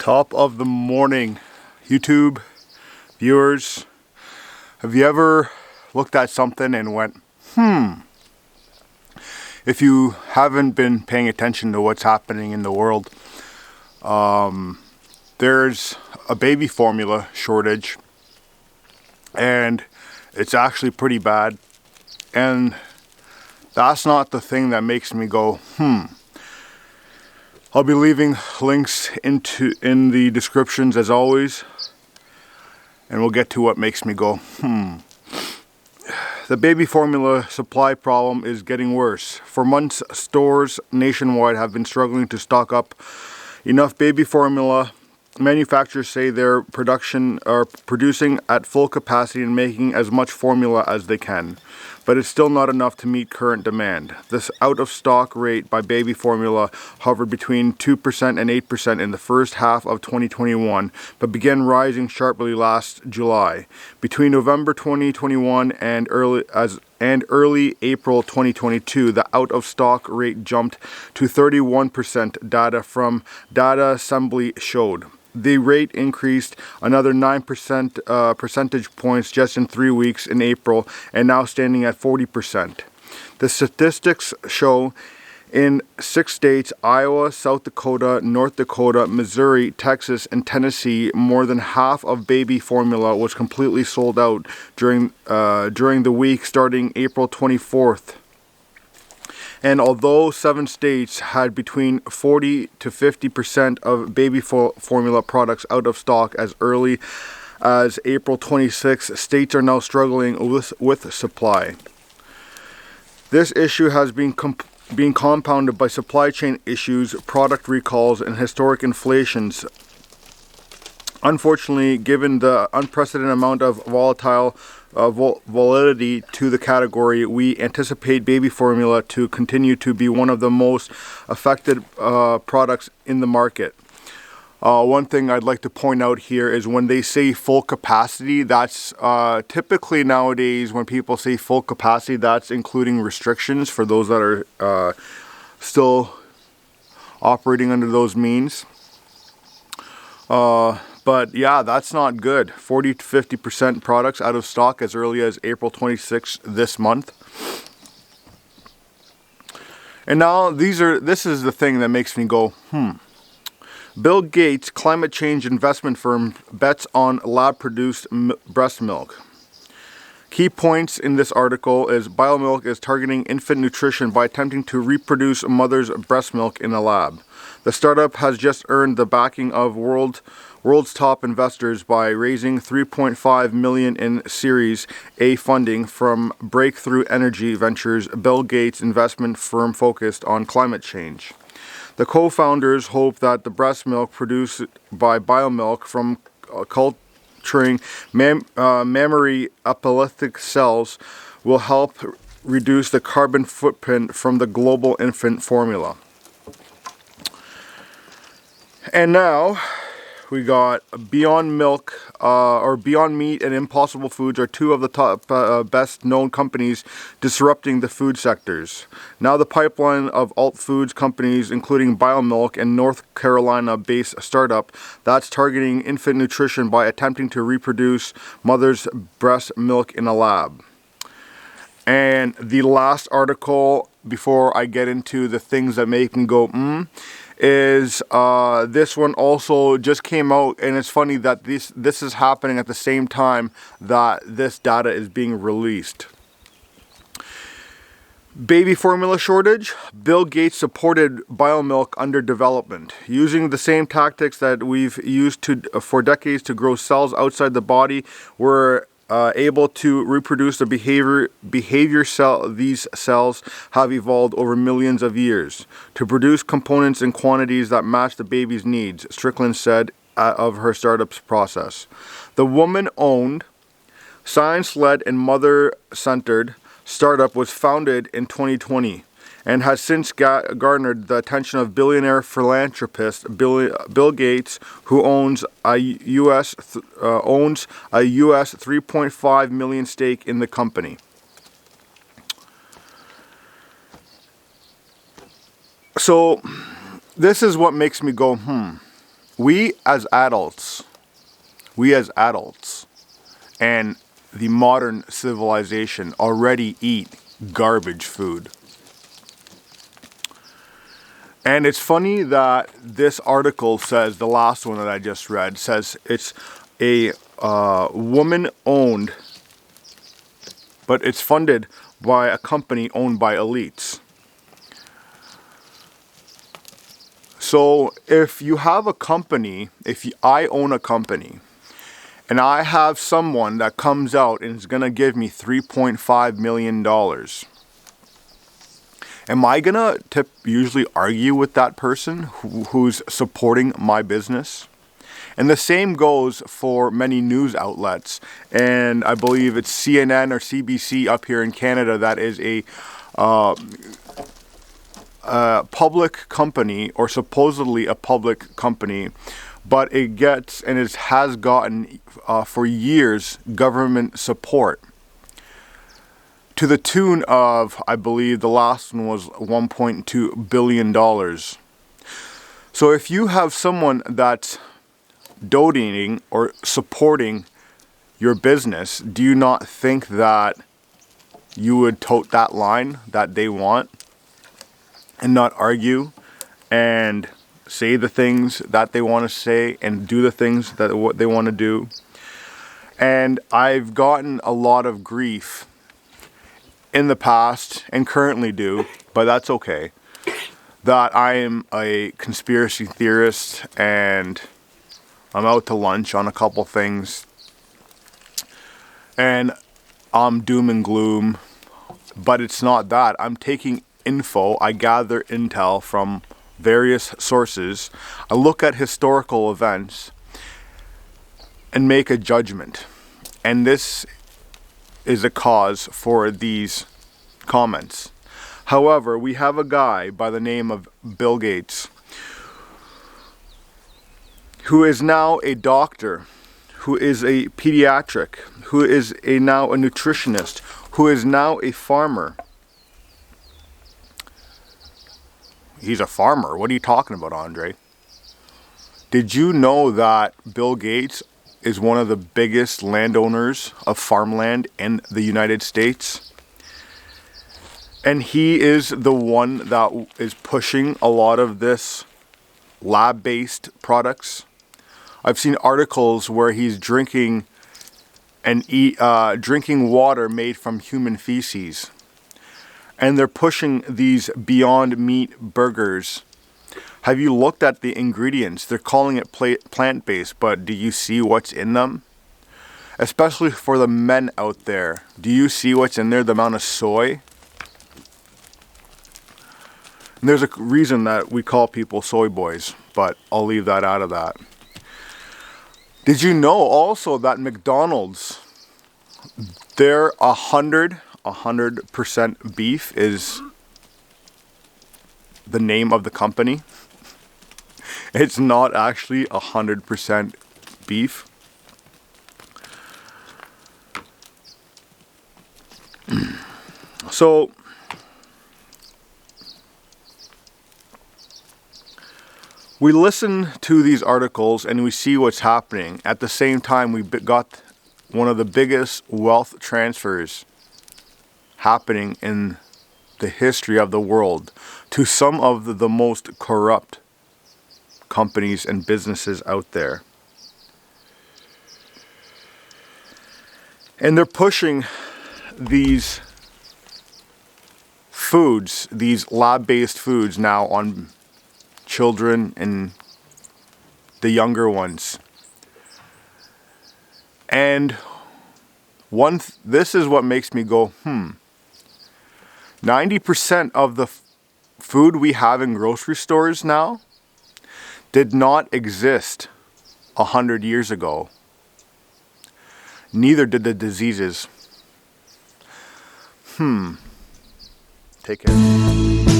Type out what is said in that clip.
Top of the morning, YouTube viewers. Have you ever looked at something and went, If you haven't been paying attention to what's happening in the world, there's a baby formula shortage, and it's actually pretty bad. And that's not the thing that makes me go, I'll be leaving links in the descriptions as always, and we'll get to what makes me go, The baby formula supply problem is getting worse. For months, stores nationwide have been struggling to stock up enough baby formula. Manufacturers say they're producing at full capacity and making as much formula as they can, but it's still not enough to meet current demand. This out-of-stock rate by baby formula hovered between 2% and 8% in the first half of 2021, but began rising sharply last July. Between November 2021 and early April 2022, the out-of-stock rate jumped to 31%, data from Data Assembly showed. The rate increased another 9 percentage points just in 3 weeks in April, and now standing at 40%. The statistics show in 6 states, Iowa, South Dakota, North Dakota, Missouri, Texas, and Tennessee, more than half of baby formula was completely sold out during the week starting April 24th. And although 7 states had between 40 to 50% of baby formula products out of stock as early as April 26, states are now struggling with supply. This issue has been compounded by supply chain issues, product recalls, and historic inflations. Unfortunately, given the unprecedented amount of volatility to the category, we anticipate baby formula to continue to be one of the most affected products in the market. One thing I'd like to point out here is when they say full capacity, that's typically nowadays when people say full capacity, that's including restrictions for those that are still operating under those means. But yeah, that's not good. 40 to 50% products out of stock as early as April 26th this month. And now this is the thing that makes me go, Bill Gates' climate change investment firm bets on lab-produced breast milk. Key points in this article is BioMilk is targeting infant nutrition by attempting to reproduce mother's breast milk in a lab. The startup has just earned the backing of world's top investors by raising $3.5 million in Series A funding from Breakthrough Energy Ventures, Bill Gates' investment firm focused on climate change. The co-founders hope that the breast milk produced by BioMilk from culturing mammary epileptic cells will help reduce the carbon footprint from the global infant formula. And now we got Beyond Milk, or Beyond Meat, and Impossible Foods are two of the top best known companies disrupting the food sectors. Now the pipeline of alt foods companies, including BioMilk and North Carolina-based startup that's targeting infant nutrition by attempting to reproduce mother's breast milk in a lab. And the last article, before I get into the things that make me go, is this one also just came out, and it's funny that this is happening at the same time that this data is being released. Baby formula shortage. Bill Gates supported BioMilk under development. Using the same tactics that we've used for decades to grow cells outside the body, we're able to reproduce the behavior cell. These cells have evolved over millions of years to produce components in quantities that match the baby's needs, Strickland said of her startup's process. The woman-owned, science-led, and mother-centered startup was founded in 2020 and has since garnered the attention of billionaire philanthropist Bill Gates, who owns a U.S. 3.5 million stake in the company. So this is what makes me go, we as adults, and the modern civilization already eat garbage food. And it's funny that this article says, the last one that I just read, says it's a woman-owned, but it's funded by a company owned by elites. So if you have a company, I own a company, and I have someone that comes out and is going to give me $3.5 million, am I going to usually argue with that person who's supporting my business? And the same goes for many news outlets. And I believe it's CNN or CBC up here in Canada that is a public company, or supposedly a public company, but it gets and it has gotten for years government support to the tune of, I believe the last one was $1.2 billion. So if you have someone that's donating or supporting your business, do you not think that you would tote that line that they want and not argue and say the things that they want to say and do the things that what they want to do? And I've gotten a lot of grief in the past and currently do, but that's okay, that I am a conspiracy theorist and I'm out to lunch on a couple things and I'm doom and gloom, but it's not that. I'm taking info, I gather intel from various sources, I look at historical events and make a judgment. And this is a cause for these comments. However, we have a guy by the name of Bill Gates, who is now a doctor, who is a pediatric, who is now a nutritionist, who is now a farmer. He's a farmer. What are you talking about, Andre? Did you know that Bill Gates is one of the biggest landowners of farmland in the United States? And he is the one that is pushing a lot of this lab-based products. I've seen articles where he's drinking water made from human feces. And they're pushing these Beyond Meat burgers. Have you looked at the ingredients? They're calling it plant-based, but do you see what's in them? Especially for the men out there. Do you see what's in there? The amount of soy? And there's a reason that we call people soy boys, but I'll leave that out of that. Did you know also that McDonald's, their 100% beef is the name of the company? It's not actually 100% beef. So we listen to these articles and we see what's happening. At the same time, we got one of the biggest wealth transfers happening in the history of the world to some of the most corrupt companies and businesses out there. And they're pushing these foods, these lab-based foods now on children and the younger ones. And this is what makes me go, 90% of the food we have in grocery stores now did not exist 100 years ago. Neither did the diseases. Take care.